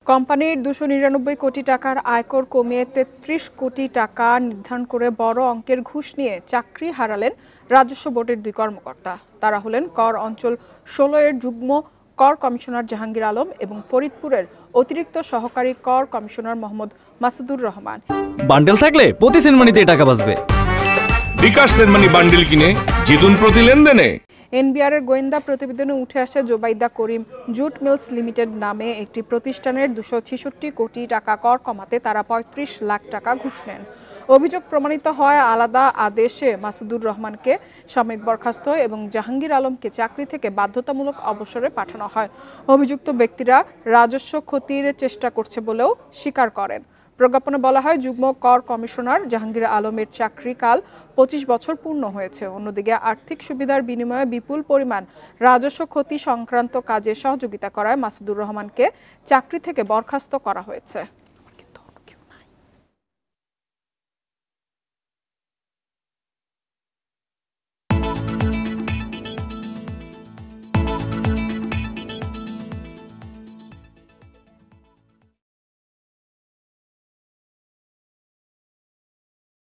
কোম্পানির 299 কোটি টাকার আয়কর কমিয়ে 33 কোটি টাকা নির্ধারণ করে বড় অঙ্কের ঘুষ নিয়ে চাকরি হারালেন রাজস্ব বোর্ডের 2 কর্মকর্তা। তারা হলেন কর অঞ্চল 16 এর যুগ্ম কর কমিশনার জাহাঙ্গীর আলম এবং ফরিদপুরের অতিরিক্ত সহকারী কর কমিশনার মোহাম্মদ মাসুদুর রহমান। বান্ডেল থাকলে প্রতি সেনমানিতে টাকা বাঁচবে। বিকাশ সেনমানি বান্ডেল কিনে জিতুন প্রতি লেনদেনে। এনবিআর এর গোয়েন্দা প্রতিবেদনে উঠে আসে জোবাইদা করিম জুট মিলস লিমিটেড নামে একটি প্রতিষ্ঠানের 266 কোটি টাকা কর কমাতে তারা 35 লাখ টাকা ঘুষ নেন। অভিযোগ প্রমাণিত হয় আলাদা আদেশে মাসুদুর রহমানকে সাময়িক বরখাস্ত এবং জাহাঙ্গীর আলমকে চাকরি থেকে বাধ্যতামূলক অবসরে পাঠানো হয়। অভিযুক্ত ব্যক্তিরা রাজস্ব ক্ষতির চেষ্টা করছে বলেও স্বীকার করেন। প্রজ্ঞাপনে বলা হয়, যুগ্ম কর কমিশনার জাহাঙ্গীর আলমের চাকরিকাল 25 বছর পূর্ণ হয়েছে। অন্যদিকে আর্থিক সুবিধার বিনিময়ে বিপুল পরিমাণ রাজস্ব ক্ষতি সংক্রান্ত কাজে সহযোগিতা করায় মাসুদুর রহমানকে চাকরি থেকে বরখাস্ত করা হয়েছে।